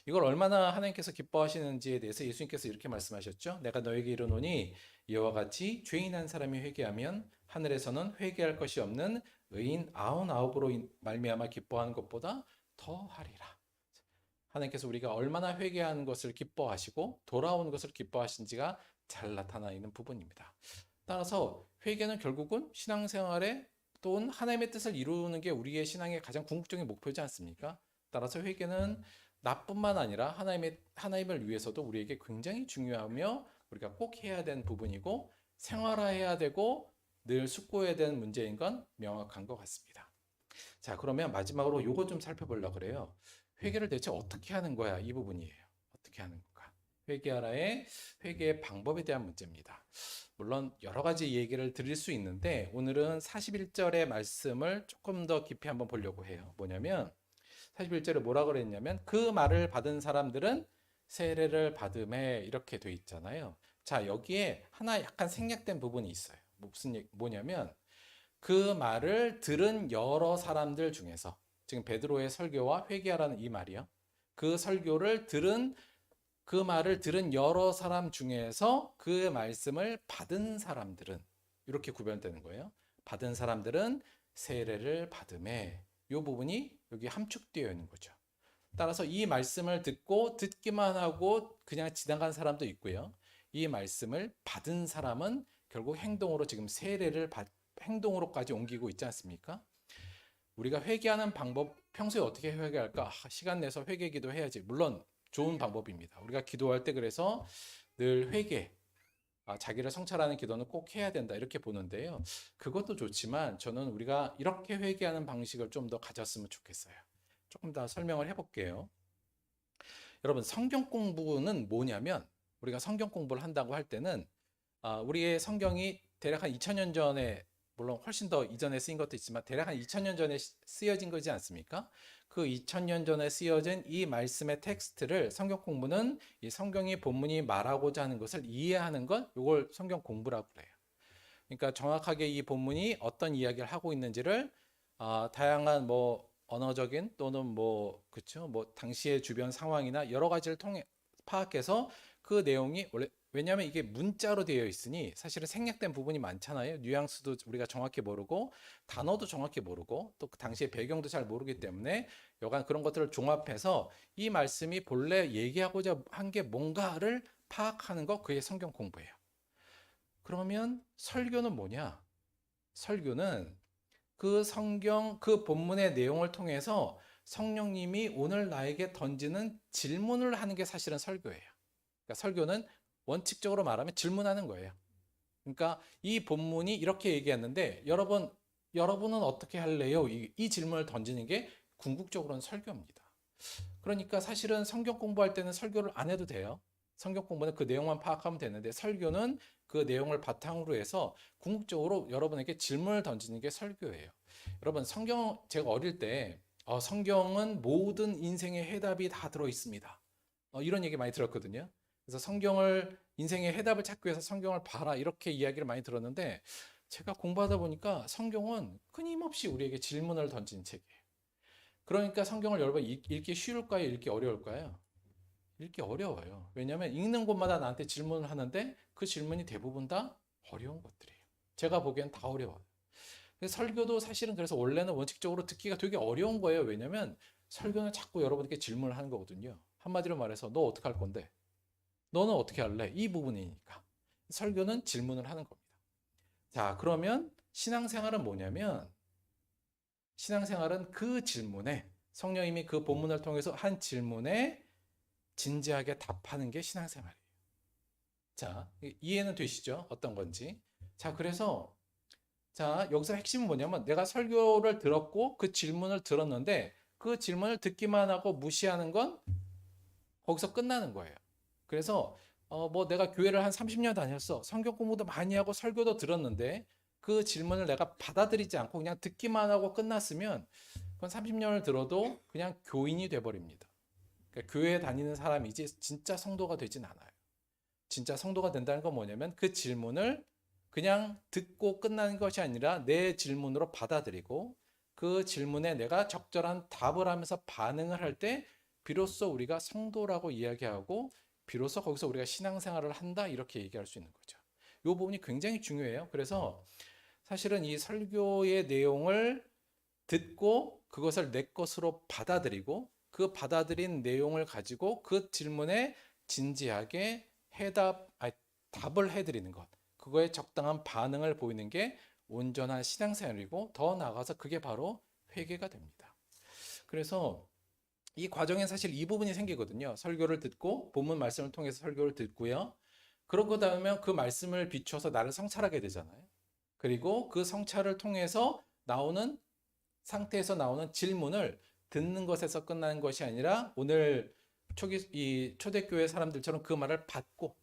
이걸 얼마나 하나님께서 기뻐하시는지에 대해서 예수님께서 이렇게 말씀하셨죠. 내가 너에게 이르노니 이와 같이 죄인 한 사람이 회개하면 하늘에서는 회개할 것이 없는 의인 99으로 말미암아 기뻐하는 것보다 더 하리라. 하나님께서 우리가 얼마나 회개하는 것을 기뻐하시고 돌아오는 것을 기뻐하신지가 잘 나타나 있는 부분입니다. 따라서 회개는 결국은 신앙생활에 또는 하나님의 뜻을 이루는 게 우리의 신앙의 가장 궁극적인 목표지 않습니까? 따라서 회개는 나뿐만 아니라 하나님을 위해서도 우리에게 굉장히 중요하며 우리가 꼭 해야 되는 부분이고 생활화해야 되고 늘 숙고해야 되는 문제인 건 명확한 것 같습니다. 자, 그러면 마지막으로 이거 좀 살펴보려고 그래요. 회개를 대체 어떻게 하는 거야? 이 부분이에요. 어떻게 하는 건가? 회개하라의 회개의 방법에 대한 문제입니다. 물론 여러 가지 얘기를 드릴 수 있는데 오늘은 41절의 말씀을 조금 더 깊이 한번 보려고 해요. 뭐냐면 41절에 뭐라 그랬냐면 그 말을 받은 사람들은 세례를 받음에 이렇게 돼 있잖아요. 자, 여기에 하나 약간 생략된 부분이 있어요. 뭐냐면 그 말을 들은 여러 사람들 중에서 지금 베드로의 설교와 회개하라는 이 말이요. 그 말을 들은 여러 사람 중에서 그 말씀을 받은 사람들은 이렇게 구별되는 거예요. 받은 사람들은 세례를 받음에 이 부분이 여기 함축되어 있는 거죠. 따라서 이 말씀을 듣고 듣기만 하고 그냥 지나간 사람도 있고요. 이 말씀을 받은 사람은 결국 행동으로 지금 행동으로까지 옮기고 있지 않습니까? 우리가 회개하는 방법, 평소에 어떻게 회개할까? 시간 내서 회개 기도해야지. 물론 좋은 방법입니다. 우리가 기도할 때 그래서 늘 자기를 성찰하는 기도는 꼭 해야 된다 이렇게 보는데요. 그것도 좋지만 저는 우리가 이렇게 회개하는 방식을 좀 더 가졌으면 좋겠어요. 조금 더 설명을 해볼게요. 여러분, 성경 공부는 뭐냐면 우리가 성경 공부를 한다고 할 때는 우리의 성경이 대략 한 2000년 전에, 물론 훨씬 더 이전에 쓰인 것도 있지만 대략 한 2000년 전에 쓰여진 거지 않습니까? 그 2000년 전에 쓰여진 이 말씀의 텍스트를 성경 공부는 이 성경이 본문이 말하고자 하는 것을 이해하는 것, 이걸 성경 공부라고 그래요. 그러니까 정확하게 이 본문이 어떤 이야기를 하고 있는지를 다양한 언어적인 또는 그렇죠? 당시의 주변 상황이나 여러 가지를 통해 파악해서 그 내용이 왜냐하면 이게 문자로 되어 있으니 사실은 생략된 부분이 많잖아요. 뉘앙스도 우리가 정확히 모르고 단어도 정확히 모르고 또 그 당시의 배경도 잘 모르기 때문에 여간 그런 것들을 종합해서 이 말씀이 본래 얘기하고자 한 게 뭔가를 파악하는 거, 그게 성경 공부예요. 그러면 설교는 뭐냐? 설교는 그 본문의 내용을 통해서 성령님이 오늘 나에게 던지는 질문을 하는 게 사실은 설교예요. 그러니까 설교는 원칙적으로 말하면 질문하는 거예요. 그러니까 이 본문이 이렇게 얘기했는데 여러분은 어떻게 할래요? 이 질문을 던지는 게 궁극적으로는 설교입니다. 그러니까 사실은 성경 공부할 때는 설교를 안 해도 돼요. 성경 공부는 그 내용만 파악하면 되는데 설교는 그 내용을 바탕으로 해서 궁극적으로 여러분에게 질문을 던지는 게 설교예요. 여러분, 제가 어릴 때 성경은 모든 인생의 해답이 다 들어 있습니다. 이런 얘기 많이 들었거든요. 그래서 인생의 해답을 찾기 위해서 성경을 봐라 이렇게 이야기를 많이 들었는데 제가 공부하다 보니까 성경은 끊임없이 우리에게 질문을 던지는 책이에요. 그러니까 성경을 여러분 읽기 쉬울까요? 읽기 어려울까요? 읽기 어려워요. 왜냐하면 읽는 곳마다 나한테 질문을 하는데 그 질문이 대부분 다 어려운 것들이에요. 제가 보기엔 다 어려워요. 설교도 사실은 그래서 원래는 원칙적으로 듣기가 되게 어려운 거예요. 왜냐하면 설교는 자꾸 여러분에게 질문을 하는 거거든요. 한마디로 말해서 너 어떻게 할 건데? 너는 어떻게 할래? 이 부분이니까. 설교는 질문을 하는 겁니다. 자, 그러면 신앙생활은 뭐냐면 신앙생활은 그 질문에 성령님이 그 본문을 통해서 한 질문에 진지하게 답하는 게 신앙생활이에요. 자, 이해는 되시죠? 어떤 건지. 자, 그래서 여기서 핵심은 뭐냐면 내가 설교를 들었고 그 질문을 들었는데 그 질문을 듣기만 하고 무시하는 건 거기서 끝나는 거예요. 그래서 내가 교회를 한 30년 다녔어. 성경 공부도 많이 하고 설교도 들었는데 그 질문을 내가 받아들이지 않고 그냥 듣기만 하고 끝났으면 그건 30년을 들어도 그냥 교인이 돼버립니다. 그러니까 교회에 다니는 사람이지 진짜 성도가 되진 않아요. 진짜 성도가 된다는 건 뭐냐면 그 질문을 그냥 듣고 끝나는 것이 아니라 내 질문으로 받아들이고 그 질문에 내가 적절한 답을 하면서 반응을 할 때 비로소 우리가 성도라고 이야기하고 비로소 거기서 우리가 신앙생활을 한다 이렇게 얘기할 수 있는 거죠. 이 부분이 굉장히 중요해요. 그래서 사실은 이 설교의 내용을 듣고 그것을 내 것으로 받아들이고 그 받아들인 내용을 가지고 그 질문에 진지하게 답을 해드리는 것. 그거에 적당한 반응을 보이는 게 온전한 신앙생활이고 더 나아가서 그게 바로 회개가 됩니다. 그래서 이 과정에 사실 이 부분이 생기거든요. 설교를 듣고 본문 말씀을 통해서 설교를 듣고요. 그러고 나면 그 말씀을 비춰서 나를 성찰하게 되잖아요. 그리고 그 성찰을 통해서 나오는 상태에서 나오는 질문을 듣는 것에서 끝나는 것이 아니라 오늘 이 초대교회 사람들처럼 그 말을 받고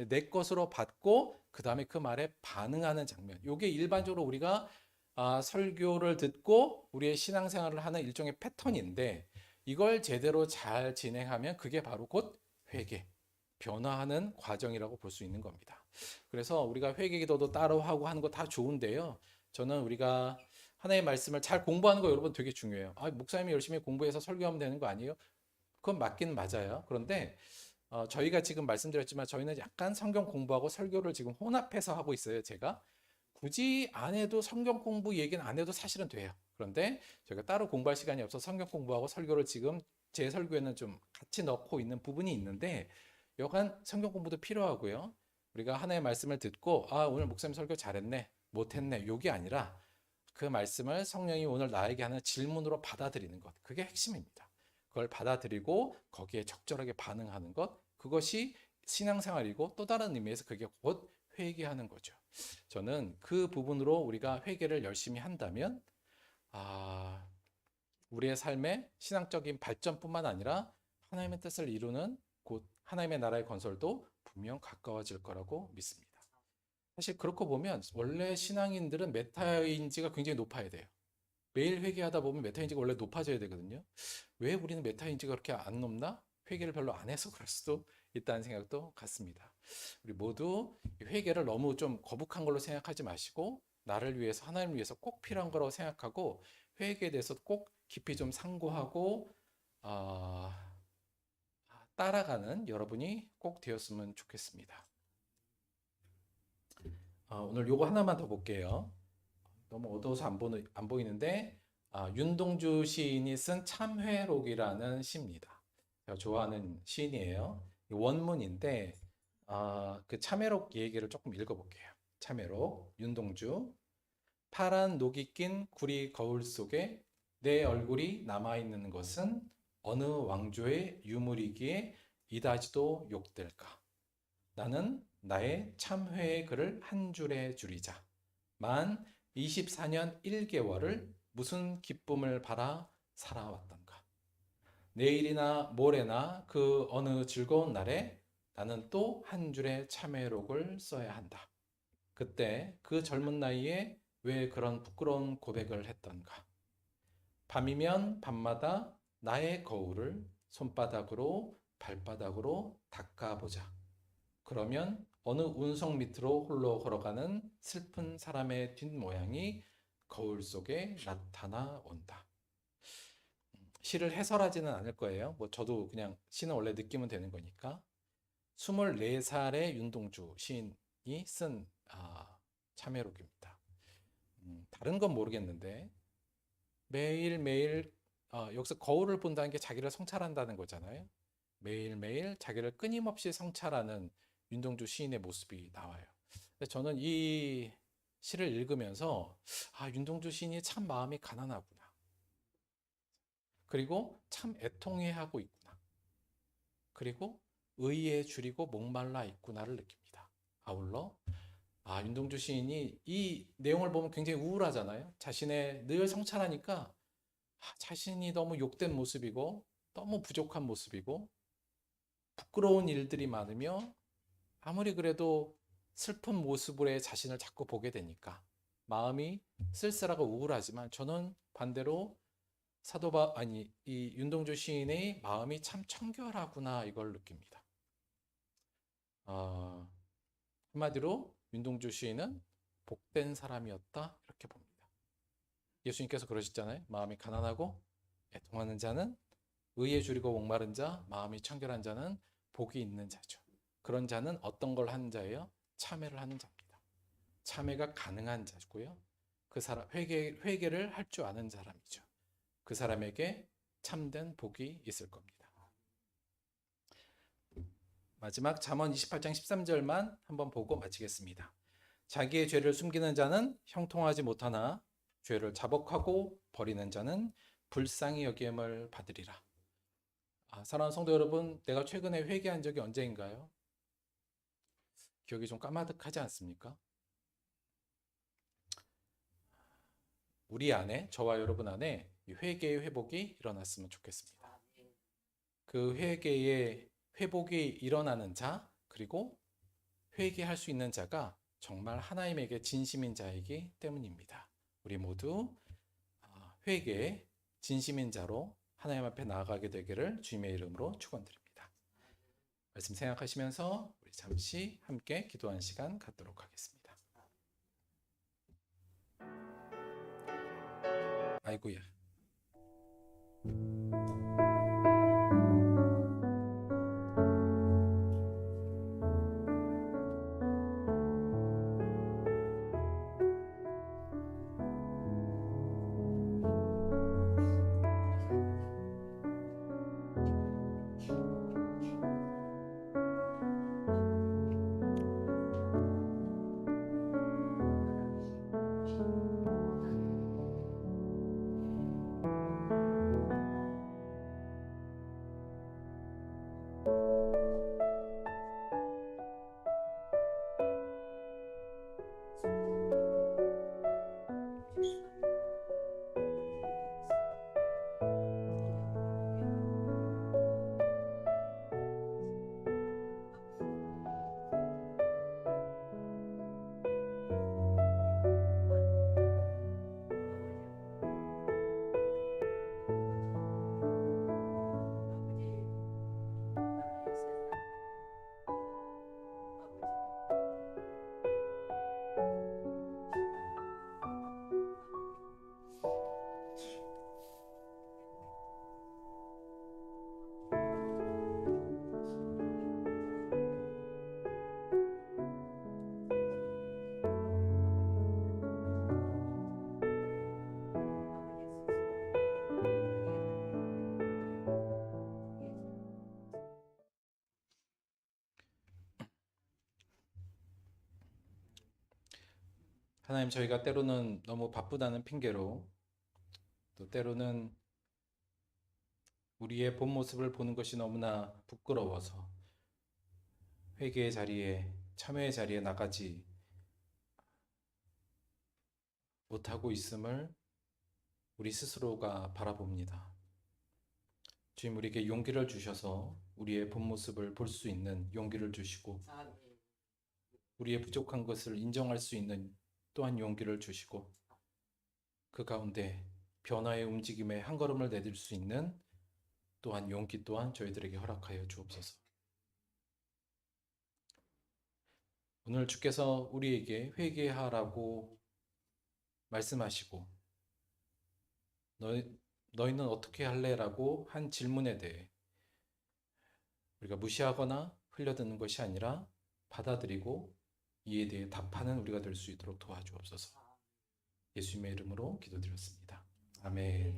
내 것으로 받고 그 다음에 그 말에 반응하는 장면. 이게 일반적으로 우리가 설교를 듣고 우리의 신앙생활을 하는 일종의 패턴인데 이걸 제대로 잘 진행하면 그게 바로 곧 회개, 변화하는 과정이라고 볼 수 있는 겁니다. 그래서 우리가 회개 기도도 따로 하고 하는 거 다 좋은데요. 저는 우리가 하나님의 말씀을 잘 공부하는 거 여러분 되게 중요해요. 목사님이 열심히 공부해서 설교하면 되는 거 아니에요? 그건 맞긴 맞아요. 그런데 저희가 지금 말씀드렸지만 저희는 약간 성경 공부하고 설교를 지금 혼합해서 하고 있어요. 제가 굳이 안 해도 성경 공부 얘기는 안 해도 사실은 돼요. 그런데 저희가 따로 공부할 시간이 없어서 성경 공부하고 설교를 지금 제 설교에는 좀 같이 넣고 있는 부분이 있는데 여간 성경 공부도 필요하고요. 우리가 하나의 말씀을 듣고 오늘 목사님 설교 잘했네, 못했네 요게 아니라 그 말씀을 성령이 오늘 나에게 하는 질문으로 받아들이는 것. 그게 핵심입니다. 그걸 받아들이고 거기에 적절하게 반응하는 것. 그것이 신앙생활이고 또 다른 의미에서 그게 곧 회개하는 거죠. 저는 그 부분으로 우리가 회개를 열심히 한다면 우리의 삶의 신앙적인 발전뿐만 아니라 하나님의 뜻을 이루는 곧 하나님의 나라의 건설도 분명 가까워질 거라고 믿습니다. 사실 그렇고 보면 원래 신앙인들은 메타인지가 굉장히 높아야 돼요. 매일 회개하다 보면 메타인지가 원래 높아져야 되거든요. 왜 우리는 메타인지가 그렇게 안 높나? 회개를 별로 안 해서 그럴 수도 있다는 생각도 같습니다. 우리 모두 회개를 너무 좀 거북한 걸로 생각하지 마시고 나를 위해서 하나님을 위해서 꼭 필요한 거라고 생각하고 회개에 대해서 꼭 깊이 좀 상고하고 따라가는 여러분이 꼭 되었으면 좋겠습니다. 오늘 요거 하나만 더 볼게요. 너무 어두워서 안 보이는데 윤동주 시인이 쓴 참회록이라는 시입니다. 제가 좋아하는 시인이에요. 원문인데 그 참회록 얘기를 조금 읽어볼게요. 참회록 윤동주. 파란 녹이 낀 구리 거울 속에 내 얼굴이 남아있는 것은 어느 왕조의 유물이기에 이다지도 욕될까. 나는 나의 참회의 글을 한 줄에 줄이자. 만 24년 1개월을 무슨 기쁨을 바라 살아왔던가. 내일이나 모레나 그 어느 즐거운 날에 나는 또 한 줄의 참회록을 써야 한다. 그때 그 젊은 나이에 왜 그런 부끄러운 고백을 했던가. 밤이면 밤마다 나의 거울을 손바닥으로 발바닥으로 닦아보자. 그러면 어느 운석 밑으로 홀로 걸어가는 슬픈 사람의 뒷모양이 거울 속에 나타나 온다. 시를 해설하지는 않을 거예요. 저도 그냥 시는 원래 느끼면 되는 거니까. 24살의 윤동주 시인이 쓴 참회록입니다. 다른 건 모르겠는데 매일매일 여기서 거울을 본다는 게 자기를 성찰한다는 거잖아요. 매일매일 자기를 끊임없이 성찰하는 윤동주 시인의 모습이 나와요. 저는 이 시를 읽으면서 윤동주 시인이 참 마음이 가난하구나. 그리고 참 애통해하고 있구나. 그리고 의에 줄이고 목말라 있구나를 느낍니다. 아울러 윤동주 시인이 이 내용을 보면 굉장히 우울하잖아요. 자신의 늘 성찰하니까 자신이 너무 욕된 모습이고 너무 부족한 모습이고 부끄러운 일들이 많으며 아무리 그래도 슬픈 모습으로의 자신을 자꾸 보게 되니까 마음이 쓸쓸하고 우울하지만 저는 반대로 이 윤동주 시인의 마음이 참 청결하구나 이걸 느낍니다. 한마디로 윤동주 시인은 복된 사람이었다 이렇게 봅니다. 예수님께서 그러셨잖아요. 마음이 가난하고 애통하는 자는 의에 줄이고 목마른 자, 마음이 청결한 자는 복이 있는 자죠. 그런 자는 어떤 걸 하는 자예요? 참회를 하는 자입니다. 참회가 가능한 자고요. 그 사람 회개를 할 줄 아는 사람이죠. 그 사람에게 참된 복이 있을 겁니다. 마지막 잠언 28장 13절만 한번 보고 마치겠습니다. 자기의 죄를 숨기는 자는 형통하지 못하나 죄를 자복하고 버리는 자는 불쌍히 여김을 받으리라. 사랑하는 성도 여러분, 내가 최근에 회개한 적이 언제인가요? 기억이 좀 까마득하지 않습니까? 우리 안에, 저와 여러분 안에 회개의 회복이 일어났으면 좋겠습니다. 그 회개의 회복이 일어나는 자, 그리고 회개할 수 있는 자가 정말 하나님에게 진심인 자이기 때문입니다. 우리 모두 회개에 진심인 자로 하나님 앞에 나아가게 되기를 주님의 이름으로 축원드립니다. 말씀 생각하시면서 우리 잠시 함께 기도하는 시간 갖도록 하겠습니다. 아이고야. 하나님, 저희가 때로는 너무 바쁘다는 핑계로 또 때로는 우리의 본 모습을 보는 것이 너무나 부끄러워서 회개의 자리에, 참회의 자리에 나가지 못하고 있음을 우리 스스로가 바라봅니다. 주님, 우리에게 용기를 주셔서 우리의 본 모습을 볼 수 있는 용기를 주시고 우리의 부족한 것을 인정할 수 있는 또한 용기를 주시고 그 가운데 변화의 움직임에 한 걸음을 내딜 수 있는 또한 용기 또한 저희들에게 허락하여 주옵소서. 오늘 주께서 우리에게 회개하라고 말씀하시고 너희는 어떻게 할래? 라고 한 질문에 대해 우리가 무시하거나 흘려듣는 것이 아니라 받아들이고 이에 대해 답하는 우리가 될 수 있도록 도와주옵소서. 예수님의 이름으로 기도드렸습니다. 아멘.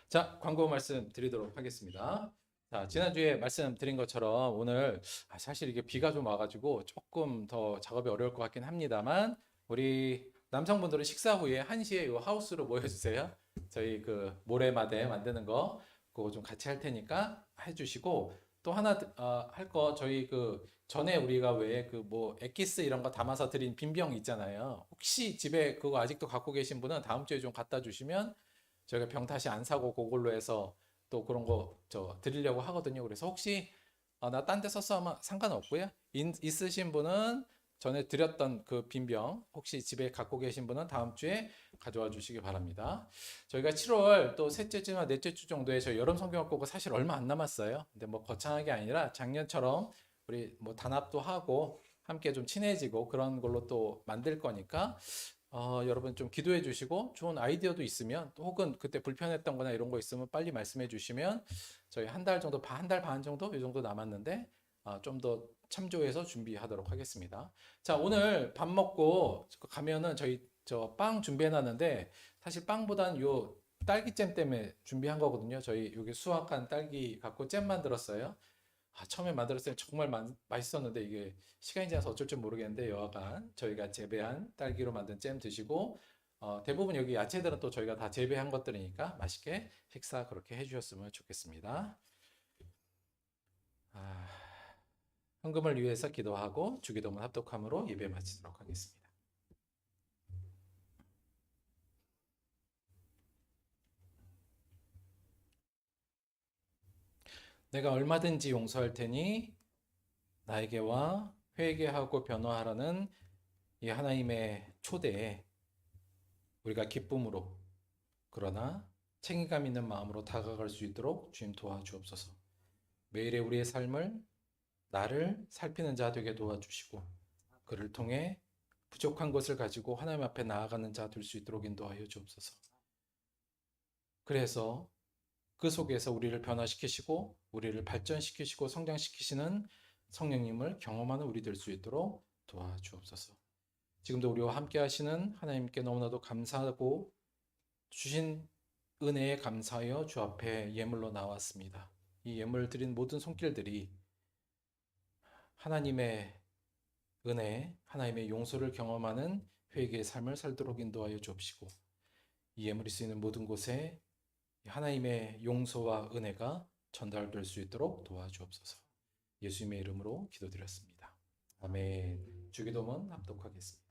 자, 광고 말씀 드리도록 하겠습니다. 자, 지난주에 말씀드린 것처럼 오늘 사실 이게 비가 좀 와가지고 조금 더 작업이 어려울 것 같긴 합니다만 우리 남성분들은 식사 후에 1시에 이 하우스로 모여주세요. 저희 그 모래마대 만드는 거 그거 좀 같이 할 테니까 해주시고 또 하나 할 거 저희 그 전에 우리가 왜 그 뭐 엑기스 이런 거 담아서 드린 빈병 있잖아요. 혹시 집에 그거 아직도 갖고 계신 분은 다음 주에 좀 갖다 주시면 저희가 병 다시 안 사고 그걸로 해서 또 그런 거 저 드리려고 하거든요. 그래서 혹시 나 딴 데 썼어 하면 상관없고요. 있으신 분은 전에 드렸던 그 빈병 혹시 집에 갖고 계신 분은 다음 주에 가져와 주시기 바랍니다. 저희가 7월 또 셋째 주나 넷째 주 정도에 저희 여름 성경학고가 사실 얼마 안 남았어요. 근데 뭐 거창하게 아니라 작년처럼 우리 뭐 단합도 하고 함께 좀 친해지고 그런 걸로 또 만들 거니까 여러분 좀 기도해 주시고 좋은 아이디어도 있으면 또 혹은 그때 불편했던 거나 이런 거 있으면 빨리 말씀해 주시면 저희 한 달 정도, 한 달 반 정도 이 정도 남았는데 좀 더 참조해서 준비하도록 하겠습니다. 자, 오늘 밥 먹고 가면은 저희 저 빵 준비해 놨는데 사실 빵보다는 요 딸기잼 때문에 준비한 거거든요. 저희 여기 수확한 딸기 갖고 잼 만들었어요. 처음에 만들었을 때 정말 맛있었는데 이게 시간이 지나서 어쩔 줄 모르겠는데 여하간 저희가 재배한 딸기로 만든 잼 드시고 대부분 여기 야채들은 또 저희가 다 재배한 것들이니까 맛있게 식사 그렇게 해주셨으면 좋겠습니다. 헌금을 위해서 기도하고 주기도문 합독함으로 예배 마치도록 하겠습니다. 내가 얼마든지 용서할 테니 나에게 와 회개하고 변화하라는 이 하나님의 초대에 우리가 기쁨으로 그러나 책임감 있는 마음으로 다가갈 수 있도록 주님 도와주옵소서. 매일의 우리의 삶을 나를 살피는 자 되게 도와주시고 그를 통해 부족한 것을 가지고 하나님 앞에 나아가는 자 될 수 있도록 인도하여 주옵소서. 그래서 그 속에서 우리를 변화시키시고 우리를 발전시키시고 성장시키시는 성령님을 경험하는 우리 될 수 있도록 도와주옵소서. 지금도 우리와 함께 하시는 하나님께 너무나도 감사하고 주신 은혜에 감사하여 주 앞에 예물로 나왔습니다. 이 예물 드린 모든 손길들이 하나님의 은혜, 하나님의 용서를 경험하는 회개의 삶을 살도록 인도하여 주옵시고 이 예물이 쓰이는 모든 곳에 하나님의 용서와 은혜가 전달될 수 있도록 도와주옵소서. 예수님의 이름으로 기도드렸습니다. 아멘. 주기도문 합독하겠습니다.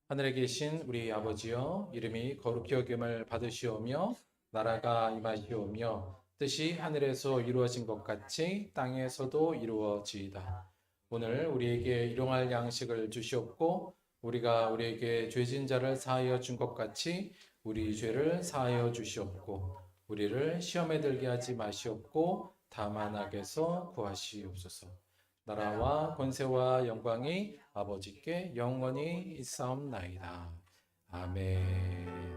하늘에 계신 우리 아버지여, 이름이 거룩히 여김을 받으시오며 나라가 임하시오며 뜻이 하늘에서 이루어진 것 같이 땅에서도 이루어지이다. 오늘 우리에게 일용할 양식을 주시옵고 우리가 우리에게 죄진 자를 사하여 준 것 같이 우리 죄를 사하여 주시옵고 우리를 시험에 들게 하지 마시옵고 다만 악에서 구하시옵소서. 나라와 권세와 영광이 아버지께 영원히 있사옵나이다. 아멘.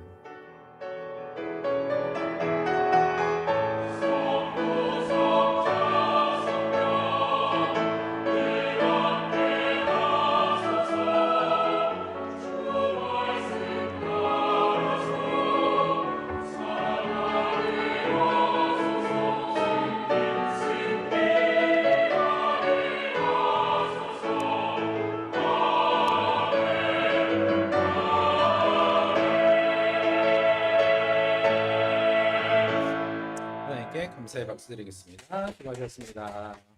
감사의 박수 드리겠습니다. 수고하셨습니다.